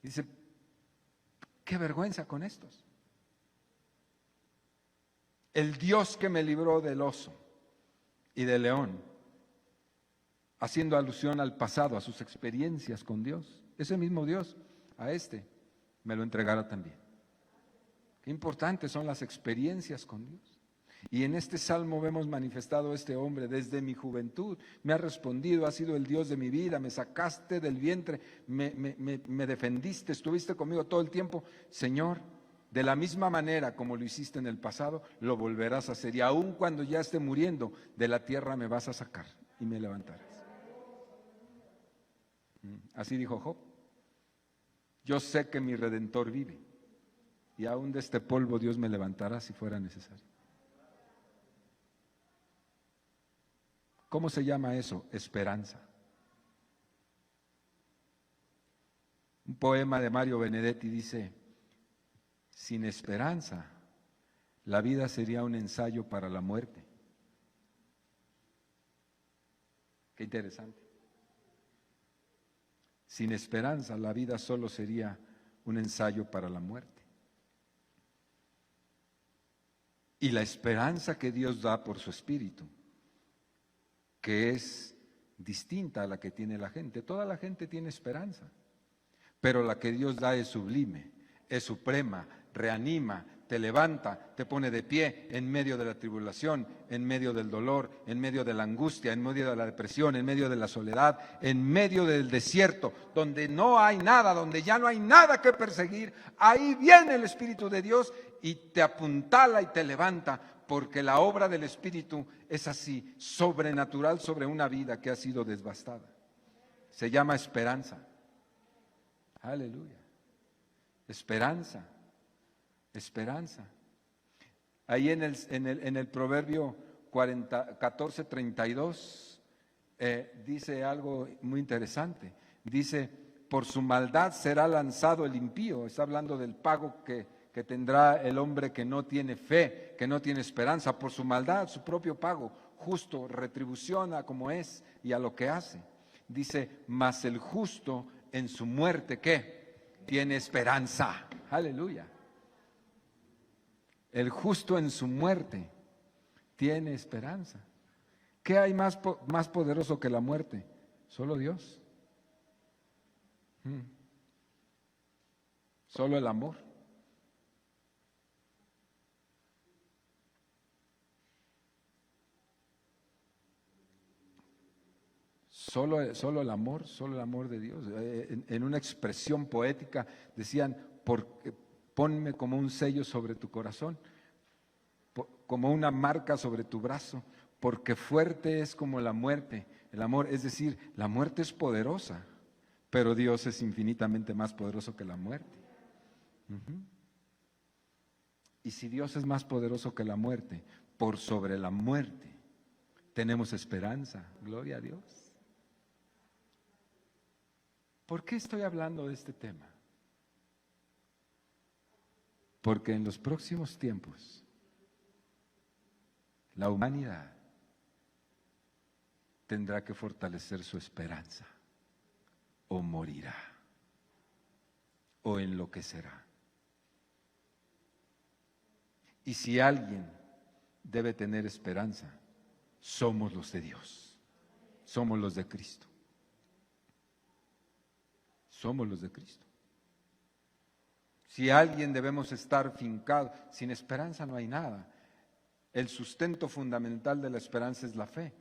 Dice, qué vergüenza con estos. El Dios que me libró del oso y del león, haciendo alusión al pasado, a sus experiencias con Dios. Ese mismo Dios, a este, me lo entregará también. Qué importantes son las experiencias con Dios. Y en este salmo vemos manifestado este hombre: desde mi juventud me ha respondido, has sido el Dios de mi vida, me sacaste del vientre, me defendiste, estuviste conmigo todo el tiempo. Señor, de la misma manera como lo hiciste en el pasado, lo volverás a hacer. Y aun cuando ya esté muriendo, de la tierra me vas a sacar y me levantarás. Así dijo Job. Yo sé que mi Redentor vive, y aún de este polvo Dios me levantará si fuera necesario. ¿Cómo se llama eso? Esperanza. Un poema de Mario Benedetti dice: sin esperanza, la vida sería un ensayo para la muerte. Qué interesante. Sin esperanza, la vida solo sería un ensayo para la muerte. Y la esperanza que Dios da por su Espíritu, que es distinta a la que tiene la gente. Toda la gente tiene esperanza, pero la que Dios da es sublime, es suprema, reanima, te levanta, te pone de pie en medio de la tribulación, en medio del dolor, en medio de la angustia, en medio de la depresión, en medio de la soledad, en medio del desierto, donde no hay nada, donde ya no hay nada que perseguir. Ahí viene el Espíritu de Dios y te apuntala y te levanta, porque la obra del Espíritu es así, sobrenatural sobre una vida que ha sido devastada. Se llama esperanza. Aleluya. Esperanza. Esperanza. Ahí en el Proverbio 14:32 dice algo muy interesante. Dice, por su maldad será lanzado el impío. Está hablando del pago que tendrá el hombre que no tiene fe, que no tiene esperanza. Por su maldad, su propio pago, justo, retribución a como es y a lo que hace. Dice, mas el justo en su muerte, ¿qué? Tiene esperanza. Aleluya. El justo en su muerte tiene esperanza. ¿Qué hay más poderoso que la muerte? Solo Dios. Solo el amor. Solo el amor de Dios. En una expresión poética decían, ponme como un sello sobre tu corazón, como una marca sobre tu brazo, porque fuerte es como la muerte, el amor. Es decir, la muerte es poderosa, pero Dios es infinitamente más poderoso que la muerte. Y si Dios es más poderoso que la muerte, por sobre la muerte tenemos esperanza. Gloria a Dios. ¿Por qué estoy hablando de este tema? Porque en los próximos tiempos la humanidad tendrá que fortalecer su esperanza, o morirá, o enloquecerá. Y si alguien debe tener esperanza, somos los de Dios, somos los de Cristo. Somos los de Cristo. Si alguien debemos estar fincado, sin esperanza no hay nada. El sustento fundamental de la esperanza es la fe.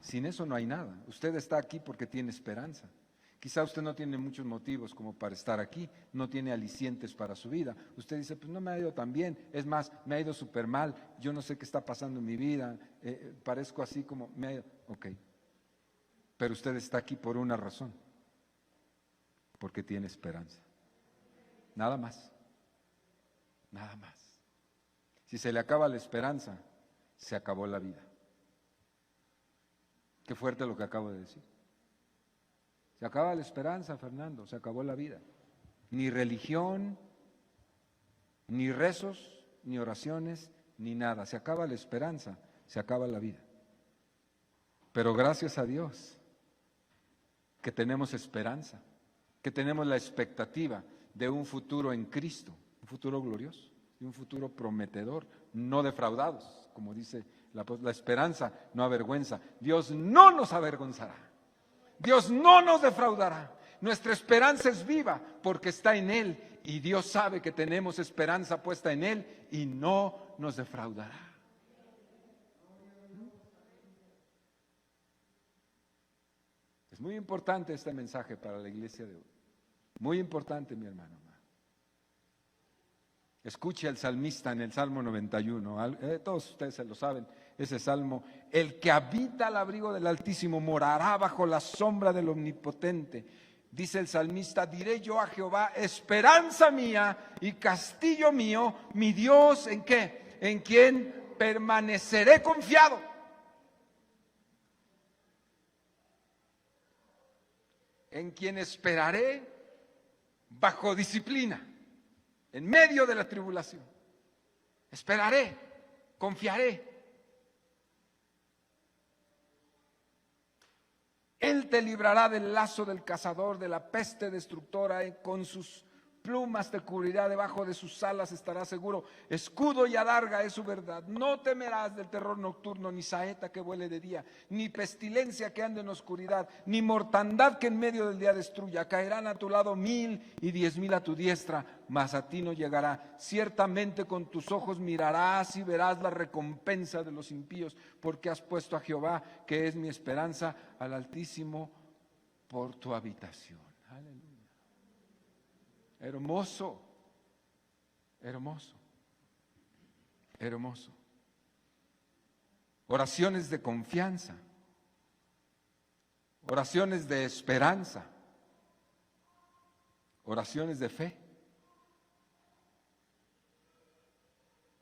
Sin eso no hay nada. Usted está aquí porque tiene esperanza. Quizá usted no tiene muchos motivos como para estar aquí, no tiene alicientes para su vida. Usted dice, pues no me ha ido tan bien, es más, me ha ido súper mal, yo no sé qué está pasando en mi vida, parezco así como me ha ido. Ok, pero usted está aquí por una razón. porque tiene esperanza. Nada más. Nada más. Si se le acaba la esperanza, se acabó la vida. Qué fuerte lo que acabo de decir. Se acaba la esperanza, Fernando, se acabó la vida. Ni religión, ni rezos, ni oraciones, ni nada. Se acaba la esperanza, se acaba la vida. Pero gracias a Dios que tenemos esperanza, que tenemos la expectativa de un futuro en Cristo, un futuro glorioso y un futuro prometedor, no defraudados, como dice la esperanza no avergüenza. Dios no nos avergonzará, Dios no nos defraudará. Nuestra esperanza es viva porque está en Él y Dios sabe que tenemos esperanza puesta en Él y no nos defraudará. Es muy importante este mensaje para la iglesia de hoy. Muy importante, mi hermano. Escuche al salmista en el Salmo 91, todos ustedes se lo saben, ese salmo: el que habita al abrigo del Altísimo morará bajo la sombra del Omnipotente. Dice el salmista: diré yo a Jehová, esperanza mía y castillo mío, mi Dios, ¿en qué? En quien permaneceré confiado. En quien esperaré bajo disciplina. En medio de la tribulación, esperaré, confiaré. Él te librará del lazo del cazador, de la peste destructora, con sus plumas te cubrirá, debajo de sus alas estarás seguro. Escudo y adarga es su verdad. No temerás del terror nocturno, ni saeta que vuele de día, ni pestilencia que ande en oscuridad, ni mortandad que en medio del día destruya. Caerán a tu lado 1000 y 10,000 a tu diestra, mas a ti no llegará. Ciertamente con tus ojos mirarás y verás la recompensa de los impíos, porque has puesto a Jehová, que es mi esperanza, al Altísimo por tu habitación. Aleluya. Hermoso, hermoso, hermoso. Oraciones de confianza, oraciones de esperanza, oraciones de fe.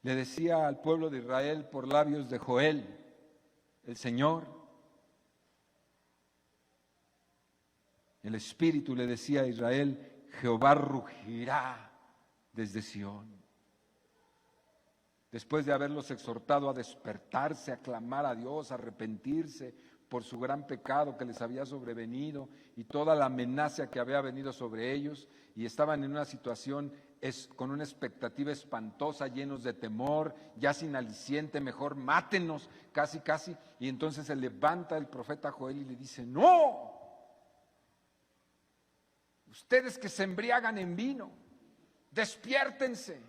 Le decía al pueblo de Israel por labios de Joel, el Señor, el Espíritu le decía a Israel: Jehová rugirá desde Sión. Después de haberlos exhortado a despertarse, a clamar a Dios, a arrepentirse por su gran pecado que les había sobrevenido y toda la amenaza que había venido sobre ellos, y estaban en una situación con una expectativa espantosa, llenos de temor, ya sin aliciente, mejor mátenos, casi, casi. Y entonces se levanta el profeta Joel y le dice: no, ustedes que se embriagan en vino, despiértense.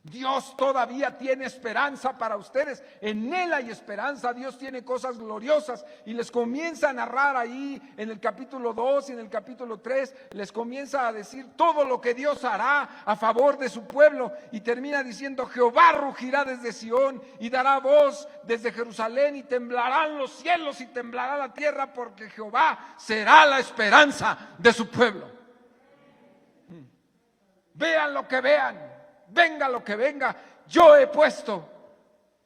Dios todavía tiene esperanza para ustedes. En Él hay esperanza. Dios tiene cosas gloriosas. Y les comienza a narrar ahí en el capítulo 2 y en el capítulo 3. Les comienza a decir todo lo que Dios hará a favor de su pueblo. Y termina diciendo: Jehová rugirá desde Sión y dará voz desde Jerusalén, y temblarán los cielos y temblará la tierra, porque Jehová será la esperanza de su pueblo. Vean lo que vean, venga lo que venga, yo he puesto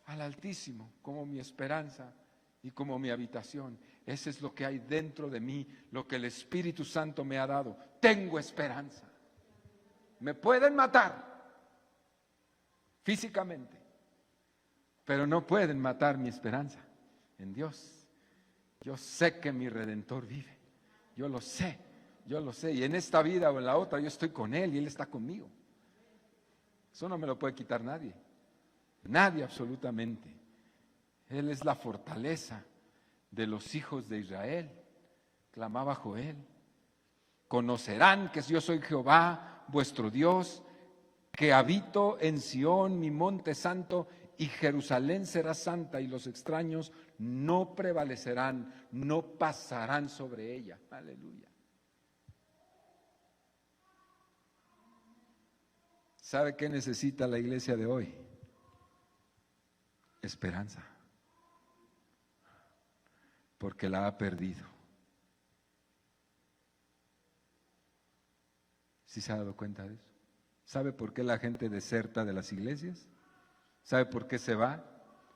al Altísimo como mi esperanza y como mi habitación. Ese es lo que hay dentro de mí, lo que el Espíritu Santo me ha dado. Tengo esperanza. Me pueden matar físicamente, pero no pueden matar mi esperanza en Dios. Yo sé que mi Redentor vive, yo lo sé. Yo lo sé, y en esta vida o en la otra yo estoy con Él y Él está conmigo. Eso no me lo puede quitar nadie, nadie absolutamente. Él es la fortaleza de los hijos de Israel, clamaba Joel. Conocerán que yo soy Jehová, vuestro Dios, que habito en Sión, mi monte santo, y Jerusalén será santa, y los extraños no prevalecerán, no pasarán sobre ella. Aleluya. ¿Sabe qué necesita la iglesia de hoy? Esperanza. Porque la ha perdido. ¿Sí se ha dado cuenta de eso? ¿Sabe por qué la gente deserta de las iglesias? ¿Sabe por qué se va?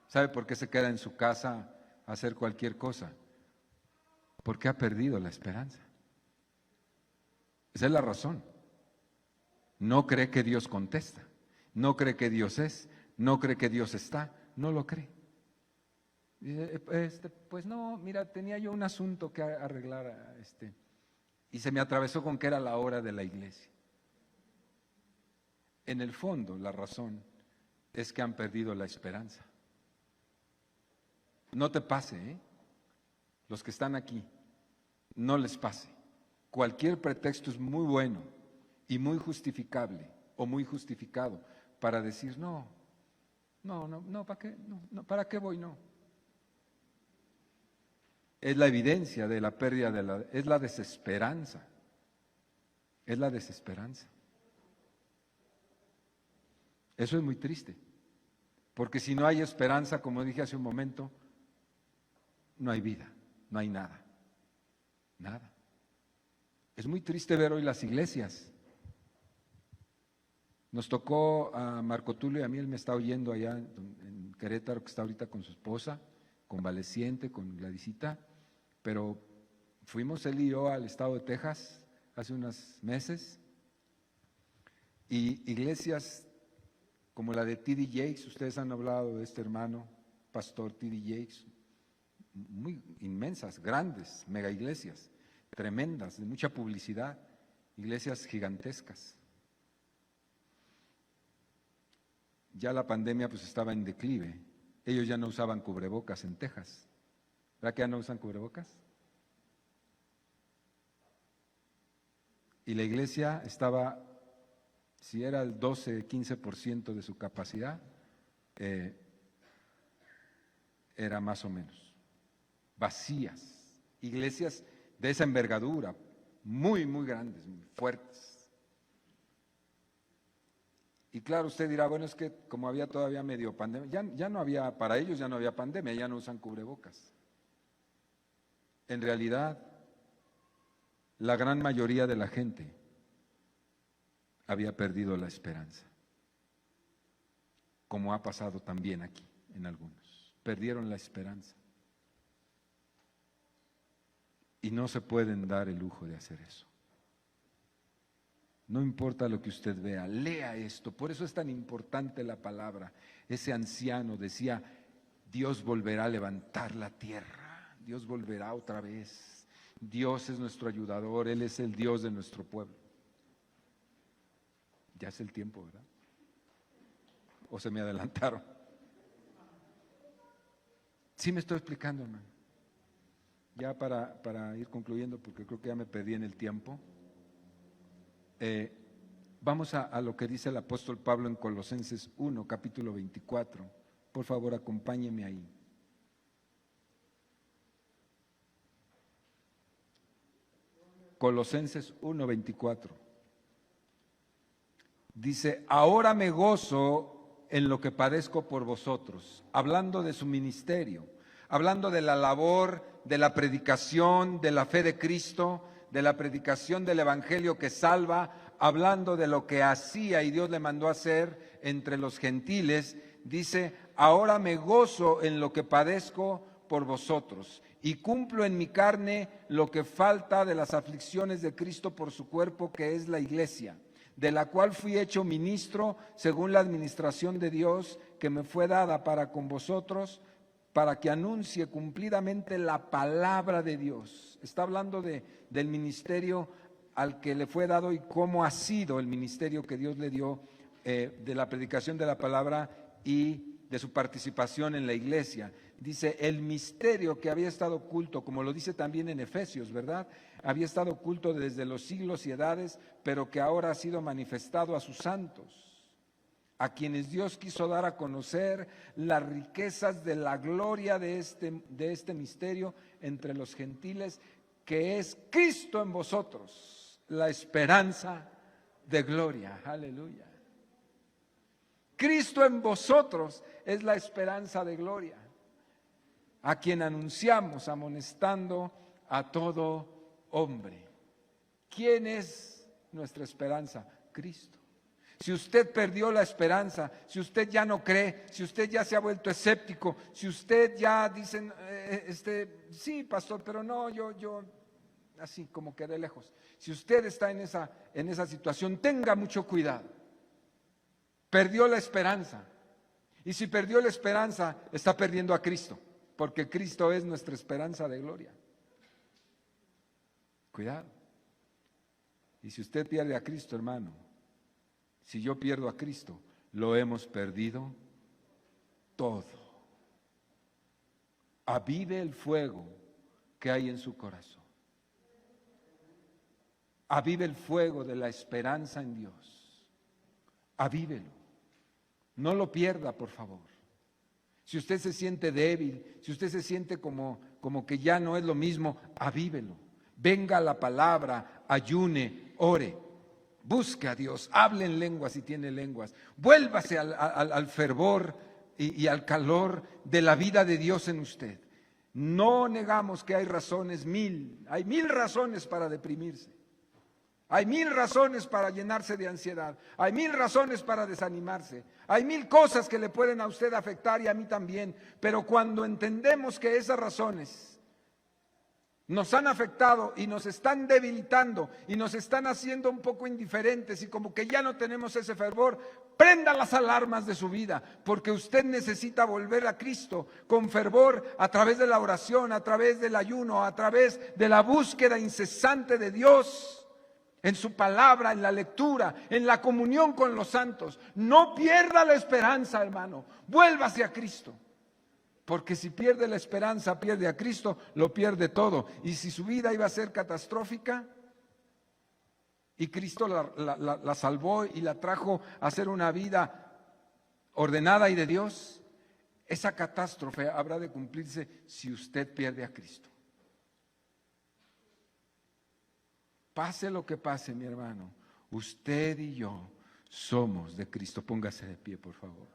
¿Sabe por qué se queda en su casa a hacer cualquier cosa? Porque ha perdido la esperanza. Esa es la razón. No cree que Dios contesta, no cree que Dios es, no cree que Dios está, no lo cree. Pues no, mira, tenía yo un asunto que arreglar, y se me atravesó con que era la hora de la iglesia. En el fondo, la razón es que han perdido la esperanza. No te pase, los que están aquí, no les pase. Cualquier pretexto es muy bueno y muy justificable o muy justificado para decir no, ¿para qué? No, ¿para qué voy? No. Es la evidencia de la pérdida es la desesperanza. Es la desesperanza. Eso es muy triste, porque si no hay esperanza, como dije hace un momento, no hay vida, no hay nada, nada. Es muy triste ver hoy las iglesias. Nos tocó a Marco Tulio y a mí, él me está oyendo allá en Querétaro, que está ahorita con su esposa, convaleciente, con Gladysita, pero fuimos él y yo al estado de Texas hace unos meses, y iglesias como la de T.D. Jakes, ustedes han hablado de este hermano, pastor T.D. Jakes, muy inmensas, grandes, mega iglesias, tremendas, de mucha publicidad, iglesias gigantescas. Ya la pandemia pues estaba en declive, ellos ya no usaban cubrebocas en Texas. ¿Verdad que ya no usan cubrebocas? Y la iglesia estaba, si era el 12-15% de su capacidad, era más o menos vacías, iglesias de esa envergadura, muy, muy grandes, muy fuertes. Y claro, usted dirá, bueno, es que como había todavía medio pandemia, ya no había, para ellos ya no había pandemia, ya no usan cubrebocas. En realidad, la gran mayoría de la gente había perdido la esperanza, como ha pasado también aquí en algunos. Perdieron la esperanza. Y no se pueden dar el lujo de hacer eso. No importa lo que usted vea, lea esto. Por eso es tan importante la palabra. Ese anciano decía, Dios volverá a levantar la tierra, Dios volverá otra vez. Dios es nuestro ayudador, Él es el Dios de nuestro pueblo. Ya es el tiempo, ¿verdad? ¿O se me adelantaron? Sí me estoy explicando, hermano. Ya para ir concluyendo, porque creo que ya me perdí en el tiempo. Vamos a lo que dice el apóstol Pablo en Colosenses 1, capítulo 24. Por favor, acompáñeme ahí. Colosenses 1, 24. Dice, ahora me gozo en lo que padezco por vosotros, hablando de su ministerio, hablando de la labor, de la predicación, de la fe de Cristo, de la predicación del evangelio que salva, hablando de lo que hacía y Dios le mandó a hacer entre los gentiles. Dice, ahora me gozo en lo que padezco por vosotros y cumplo en mi carne lo que falta de las aflicciones de Cristo por su cuerpo, que es la iglesia, de la cual fui hecho ministro según la administración de Dios que me fue dada para con vosotros, para que anuncie cumplidamente la palabra de Dios. Está hablando del ministerio al que le fue dado y cómo ha sido el ministerio que Dios le dio, de la predicación de la palabra y de su participación en la iglesia. Dice, el misterio que había estado oculto, como lo dice también en Efesios, ¿verdad? Había estado oculto desde los siglos y edades, pero que ahora ha sido manifestado a sus santos, a quienes Dios quiso dar a conocer las riquezas de la gloria de este misterio entre los gentiles, que es Cristo en vosotros, la esperanza de gloria. Aleluya. Cristo en vosotros es la esperanza de gloria, a quien anunciamos amonestando a todo hombre. ¿Quién es nuestra esperanza? Cristo. Si usted perdió la esperanza, si usted ya no cree, si usted ya se ha vuelto escéptico, si usted ya dice, sí, pastor, pero no, yo, así como que de lejos. Si usted está en esa situación, tenga mucho cuidado. Perdió la esperanza. Y si perdió la esperanza, está perdiendo a Cristo, porque Cristo es nuestra esperanza de gloria. Cuidado. Y si usted pierde a Cristo, hermano, si yo pierdo a Cristo, lo hemos perdido todo. Avive el fuego que hay en su corazón. Avive el fuego de la esperanza en Dios. Avívelo. No lo pierda, por favor. Si usted se siente débil, si usted se siente como que ya no es lo mismo, avívelo. Venga a la palabra, ayune, ore, busque a Dios, hable en lenguas si tiene lenguas, vuélvase al fervor y al calor de la vida de Dios en usted. No negamos que hay razones hay 1000 razones para deprimirse. Hay 1000 razones para llenarse de ansiedad, hay 1000 razones para desanimarse, hay 1000 cosas que le pueden a usted afectar y a mí también, pero cuando entendemos que esas razones nos han afectado y nos están debilitando y nos están haciendo un poco indiferentes y como que ya no tenemos ese fervor, prenda las alarmas de su vida, porque usted necesita volver a Cristo con fervor a través de la oración, a través del ayuno, a través de la búsqueda incesante de Dios. En su palabra, en la lectura, en la comunión con los santos. No pierda la esperanza, hermano. Vuélvase a Cristo. Porque si pierde la esperanza, pierde a Cristo, lo pierde todo. Y si su vida iba a ser catastrófica, y Cristo la salvó y la trajo a ser una vida ordenada y de Dios, esa catástrofe habrá de cumplirse si usted pierde a Cristo. Pase lo que pase, mi hermano, usted y yo somos de Cristo. Póngase de pie, por favor.